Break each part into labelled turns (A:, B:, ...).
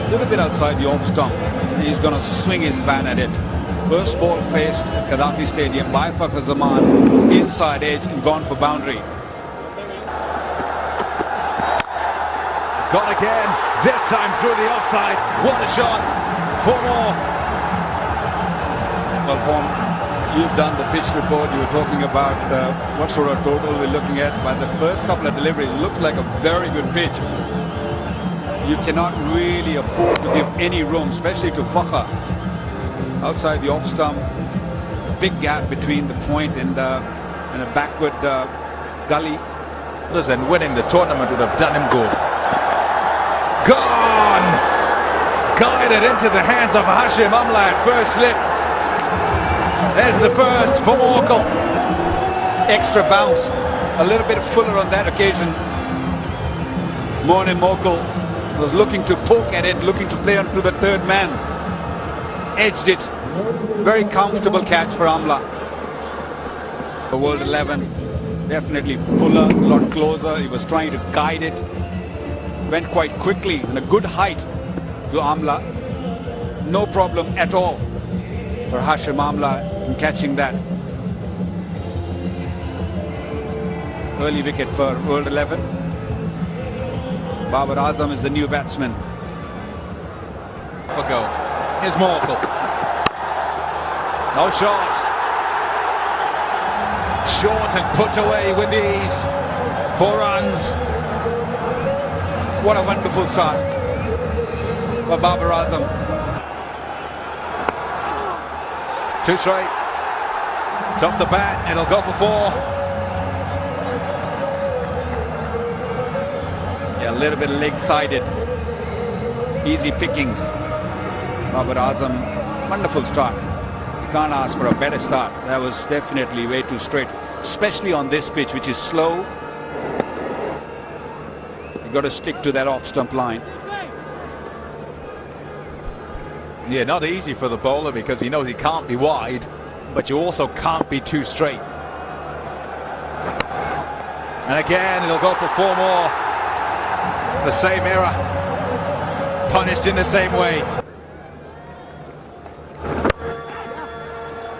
A: A little bit outside the off stump. He's going to swing his bat at it. First ball faced at Gaddafi Stadium by Fakhar Zaman. Inside edge and gone for boundary.
B: Gone again, this time through the offside. What a shot. 4 more.
A: Well, Paul, you've done the pitch report. You were talking about what sort of total we're looking at. By the first couple of deliveries, it looks like a very good pitch. You cannot really afford to give any room, especially to Fakhar. Outside the off stump, big gap between the point and a backward gully.
B: And winning the tournament would have done him good. Gone! Guided into the hands of Hashim Amla at first slip. There's the first for Morkel.
A: Extra bounce, a little bit fuller on that occasion. Morning Morkel was looking to poke at it, looking to play onto the third man. Edged it. Very comfortable catch for Amla. The World 11, definitely fuller, a lot closer. He was trying to guide it. Went quite quickly and a good height to Amla. No problem at all for Hashim Amla in catching that. Early wicket for World 11. Babar Azam is the new batsman.
B: For goal. Here's Morkel. No shot. Short and put away with ease. 4 runs.
A: What a wonderful start for Babar Azam.
B: 2 straight. It's off the bat. It'll go for 4.
A: Yeah, a little bit leg-sided. Easy pickings. Babar Azam, wonderful start. You can't ask for a better start. That was definitely way too straight, especially on this pitch, which is slow. You got to stick to that off-stump line.
B: Yeah, not easy for the bowler because he knows he can't be wide, but you also can't be too straight. And again, it'll go for 4 more. The same error, punished in the same way.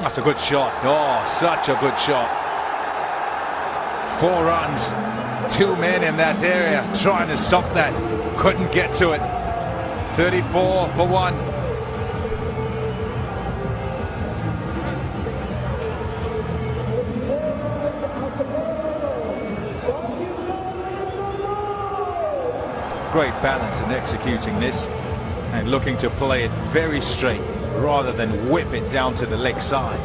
B: That's a good shot. Oh, such a good shot. 4 runs, 2 men in that area trying to stop that. Couldn't get to it. 34 for 1. Great balance in executing this and looking to play it very straight rather than whip it down to the leg side.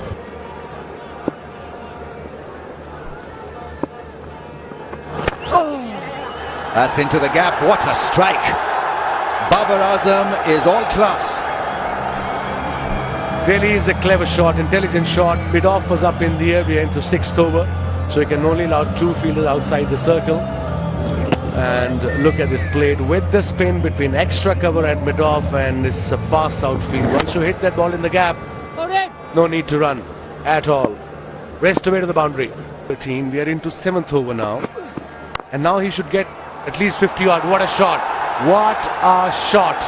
C: That's into the gap. What a strike. Babar Azam is all class.
D: Really is a clever shot, intelligent shot. Mid-off was up in the air. We are into 6th over, so he can only allow 2 fielders outside the circle. And look at this, played with the spin between extra cover and mid-off, and it's a fast outfield. Once you hit that ball in the gap, no need to run at all. Rest away to the boundary. 13, we are into 7th over now. And now he should get at least 50 odd. What a shot. What a shot.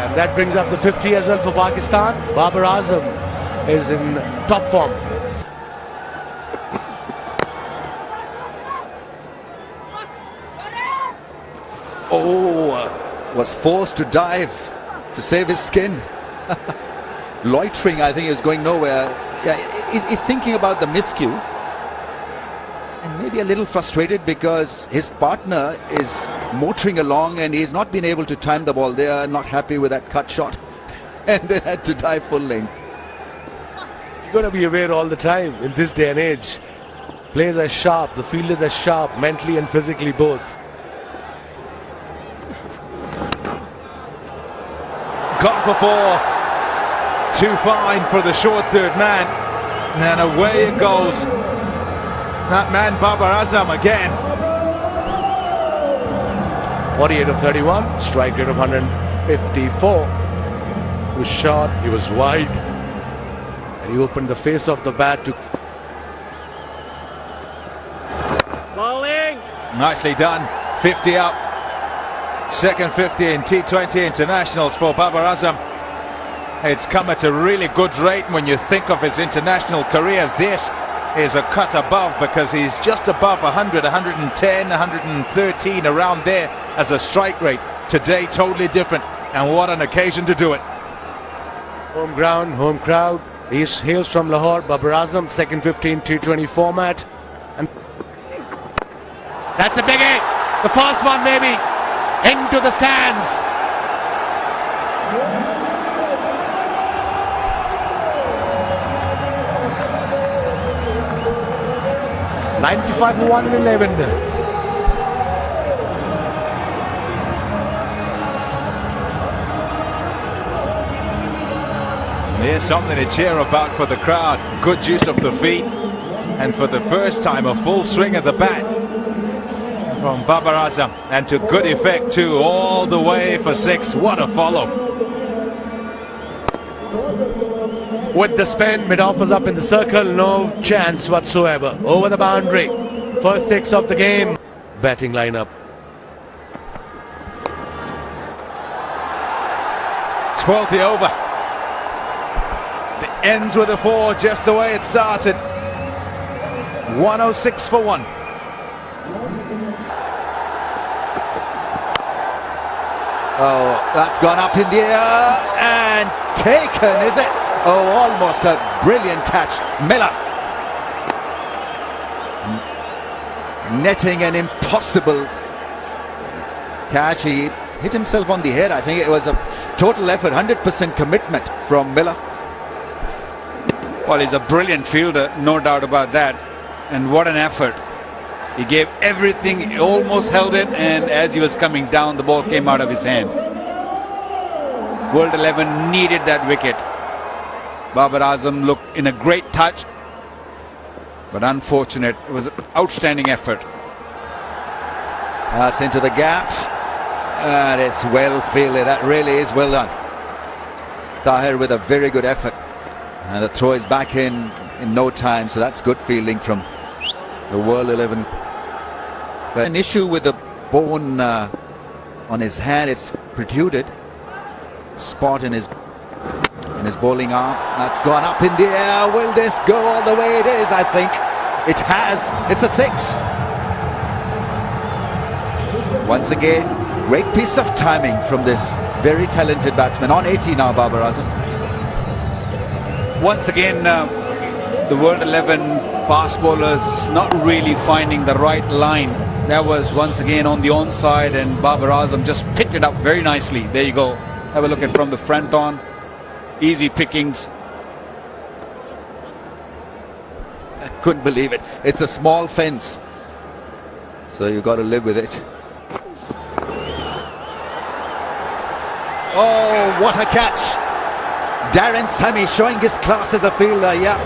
D: And that brings up the 50 as well for Pakistan. Babar Azam is in top form.
C: Oh, was forced to dive to save his skin. Loitering, I think, is going nowhere. Yeah, he's thinking about the miscue. And maybe a little frustrated because his partner is motoring along and he's not been able to time the ball. They are not happy with that cut shot and they had to dive full length.
D: You've got to be aware all the time in this day and age. Players are sharp, the fielders are sharp, mentally and physically both.
B: Gone for 4. Too fine for the short third man. And away it goes. That man Babar Azam again.
D: 48 of 31, strike rate of 154. He was short, he was wide, and he opened the face of the bat to...
E: Bowling!
B: Nicely done. 50 up. Second 50 in T20 internationals for Babar Azam. It's come at a really good rate when you think of his international career. This is a cut above because he's just above 100, 110, 113, around there as a strike rate. Today, totally different, and what an occasion to do it.
D: Home ground, home crowd. He hails from Lahore. Babar Azam, second 15 T20 format. And that's a biggie. The first one maybe into the stands. $95 for 111.
B: Here's something to cheer about for the crowd. Good use of the feet, and for the first time a full swing of the bat from Babar Azam, and to good effect too, all the way for 6. What a follow.
D: With the spin, mid-off was up in the circle, no chance whatsoever. Over the boundary, first 6 of the game. Batting lineup.
B: 12th over. It ends with a 4, just the way it started. 106 for 1.
C: Oh, that's gone up in the air and taken, is it? Oh, almost a brilliant catch. Miller netting an impossible catch. He hit himself on the head. I think it was a total effort, 100% commitment from Miller.
A: Well, he's a brilliant fielder, no doubt about that. And what an effort. He gave everything, he almost held it, and as he was coming down, the ball came out of his hand. World 11 needed that wicket. Babar Azam looked in a great touch, but unfortunate. It was an outstanding effort.
C: That's into the gap, and it's well fielded. That really is well done. Tahir with a very good effort, and the throw is back in no time, so that's good fielding from the World 11. But an issue with the bone on his hand, it's protruded. Spot in his bowling arm. That's gone up in the air. Will this go all the way it is? I think it has. It's a 6. Once again, great piece of timing from this very talented batsman. On 80 now, Babar Azam.
A: Once again, the World 11 fast bowlers not really finding the right line. That was once again on the onside, and Babar Azam just picked it up very nicely. There you go. Have a look at from the front on. Easy pickings.
C: I couldn't believe it. It's a small fence, so you've got to live with it. Oh, what a catch. Darren Sammy showing his class as a fielder. Yeah,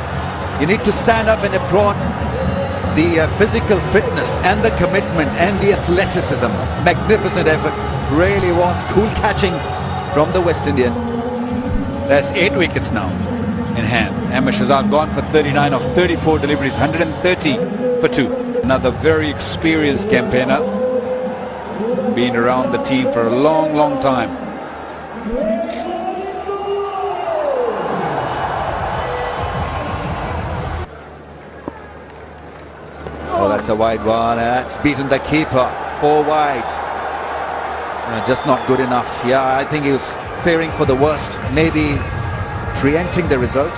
C: you need to stand up and applaud the physical fitness and the commitment and the athleticism. Magnificent effort. Really was cool catching from the West Indian.
A: That's 8 wickets now in hand. Ahmed Shahzad gone for 39 of 34 deliveries, 130 for 2. Another very experienced campaigner, been around the team for a long time.
C: Oh, that's a wide one. That's beaten the keeper. 4 wides. Just not good enough. Yeah, I think he was fearing for the worst, maybe preempting the result.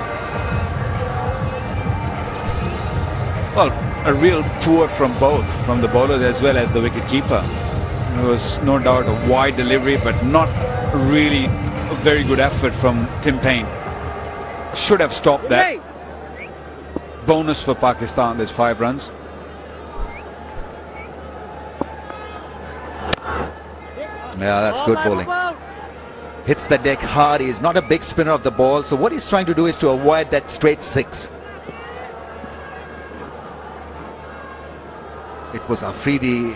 A: Well, a real poor from both, from the bowlers as well as the wicket-keeper. It was no doubt a wide delivery, but not really a very good effort from Tim Paine. Should have stopped that. Bonus for Pakistan, there's 5 runs.
C: Yeah, that's good bowling. Hits the deck hard. He's not a big spinner of the ball, so what he's trying to do is to avoid that straight 6. It was Afridi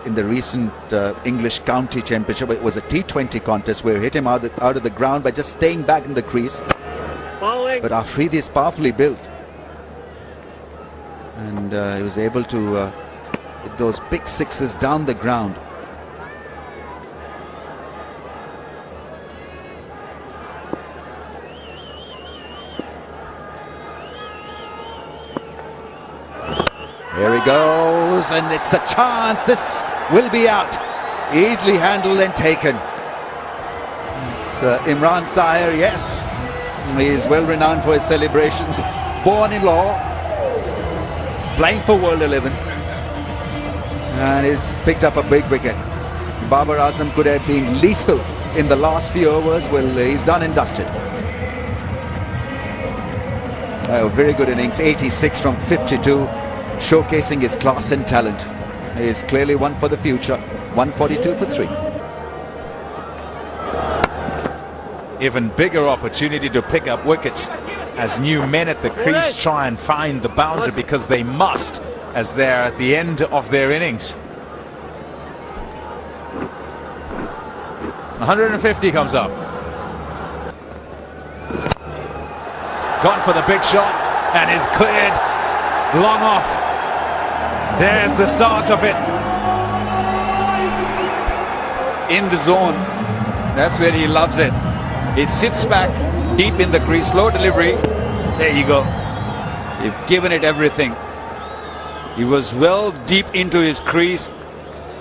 C: in the recent English County Championship. It was a T20 contest where he hit him out of the ground by just staying back in the crease. But Afridi is powerfully built, and he was able to hit those big 6s down the ground. Here he goes, and it's a chance. This will be out. Easily handled and taken. It's Imran Tahir, yes. He is well renowned for his celebrations. Born in Lahore, playing for World 11, and he's picked up a big wicket. Babar Azam could have been lethal in the last few overs. Well, he's done and dusted. Very good innings, 86 from 52, showcasing his class and talent. He is clearly one for the future. 142 for 3.
B: Even bigger opportunity to pick up wickets as new men at the crease try and find the boundary, because they must, as they're at the end of their innings. 150 comes up. Gone for the big shot and is cleared long off. There's the start of it.
A: In the zone, that's where he loves it. It sits back deep in the crease, slow delivery. There you go. You've given it everything. He was well deep into his crease,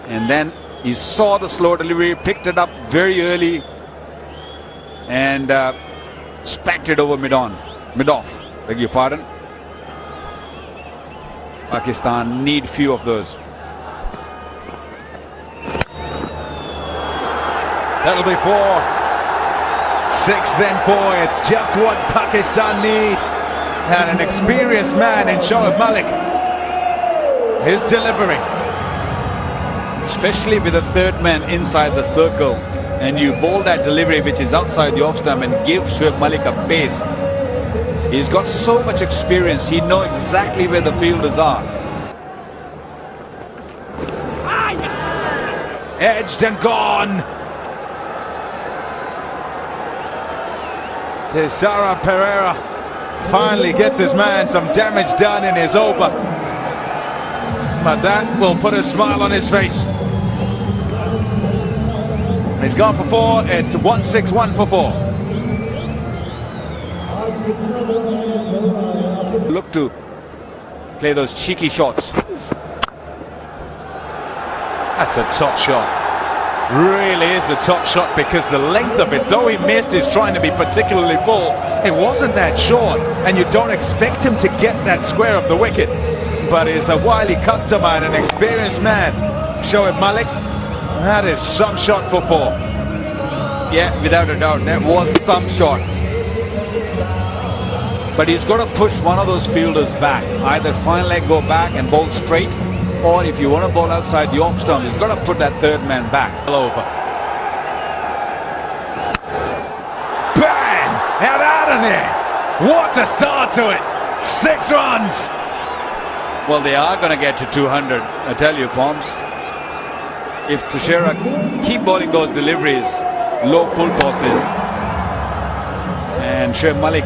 A: and then he saw the slow delivery, picked it up very early, and spanked it over mid-off. Beg your pardon. Pakistan need few of those.
B: That'll be 4. 6, then 4. It's just what Pakistan need. And an experienced man in Shoaib Malik is delivering.
A: Especially with a third man inside the circle, and you bowl that delivery which is outside the off stump and give Shoaib Malik a pace. He's got so much experience, he knows exactly where the fielders are.
B: Edged and gone. Tisara Pereira finally gets his man some damage done in his over. But that will put a smile on his face. He's gone for 4. It's 161 for 4.
A: Look to play those cheeky shots.
B: That's a top shot. Really is a top shot, because the length of it, though he missed, is trying to be particularly full. It wasn't that short, and you don't expect him to get that square of the wicket. But he's a wily customer and an experienced man. Shoaib Malik, that is some shot for 4.
A: Yeah, without a doubt, that was some shot. But he's got to push one of those fielders back. Either fine leg go back and bowl straight, or if you want to bowl outside the off stump, he's got to put that third man back.
B: Over. Bang! And out of there! What a start to it! 6 runs!
A: Well, they are going to get to 200, I tell you, Poms. If Tashera keep bowling those deliveries, low full tosses, and Shoaib Malik,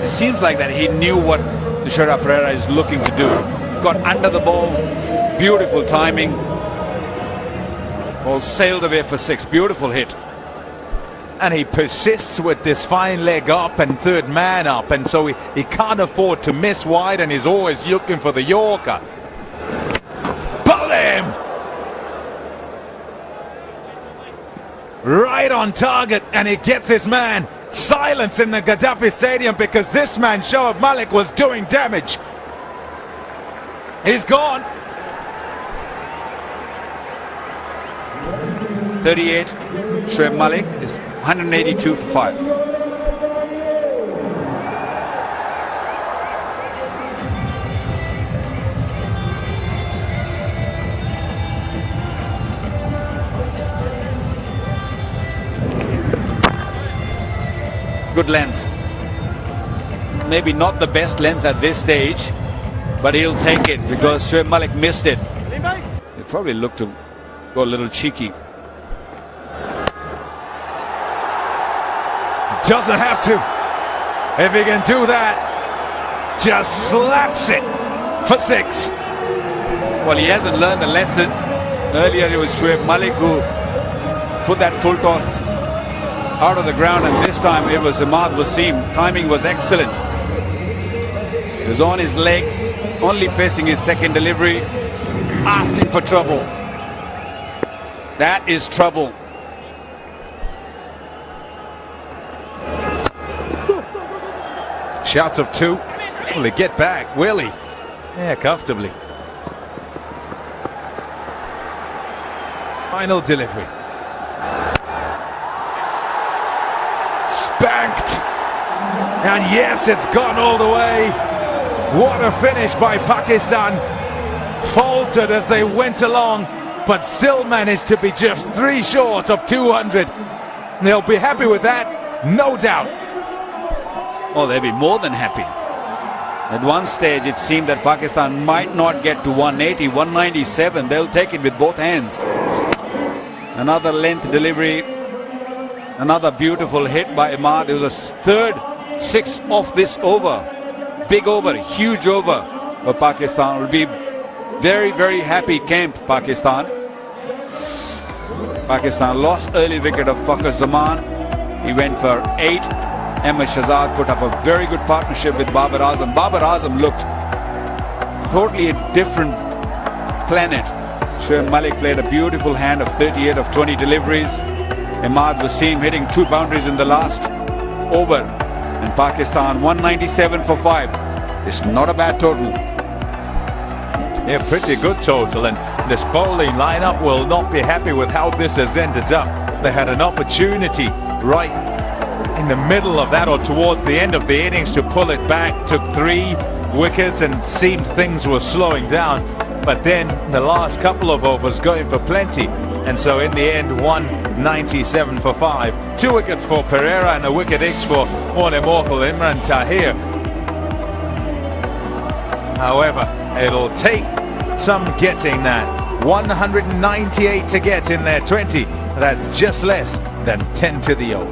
A: it seems like that he knew what Tashera Pereira is looking to do. Got under the ball, beautiful timing. Ball sailed away for 6, beautiful hit.
B: And he persists with this fine leg up and third man up, and so he can't afford to miss wide, and he's always looking for the Yorker. Pull him! Right on target, and he gets his man. Silence in the Gaddafi Stadium, because this man, Shoaib Malik, was doing damage. He's gone.
A: 38, Shoaib Malik is 182 for 5. Good length. Maybe not the best length at this stage, but he'll take it because Shoaib Malik missed it. He probably looked to go a little cheeky.
B: Doesn't have to. If he can do that, just slaps it for 6.
A: Well, he hasn't learned the lesson. Earlier it was Shoaib Malik who put that full toss out of the ground, and this time it was Ahmad Wasim. Timing was excellent. He was on his legs, only facing his second delivery, asking for trouble. That is trouble.
B: Shouts of two. Will he get back? Will he? Yeah, comfortably. Final delivery. Spanked. And yes, it's gone all the way. What a finish by Pakistan. Faltered as they went along, but still managed to be just 3 short of 200. They'll be happy with that, no doubt.
A: Oh, they'll be more than happy. At one stage, it seemed that Pakistan might not get to 180, 197. They'll take it with both hands. Another length delivery. Another beautiful hit by Ahmad. It was a third 6 of this over. Big over, huge over for Pakistan. Will be very, very happy camp, Pakistan. Pakistan lost early wicket of Fakhar Zaman. He went for 8. Ahmed Shahzad put up a very good partnership with Babar Azam. Babar Azam looked totally a different planet. Shoaib Malik played a beautiful hand of 38 of 20 deliveries. Ahmad was seen hitting 2 boundaries in the last over. And Pakistan 197 for 5. It's not a bad total.
B: Yeah, pretty good total, and this bowling lineup will not be happy with how this has ended up. They had an opportunity right in the middle of that or towards the end of the innings to pull it back. Took 3 wickets and seemed things were slowing down, but then the last couple of overs going for plenty, and so in the end 197 for 5. 2 wickets for Pereira and a wicket each for one immortal Imran Tahir. However, it'll take some getting that. 198 to get in their 20. That's just less than 10 to the 0.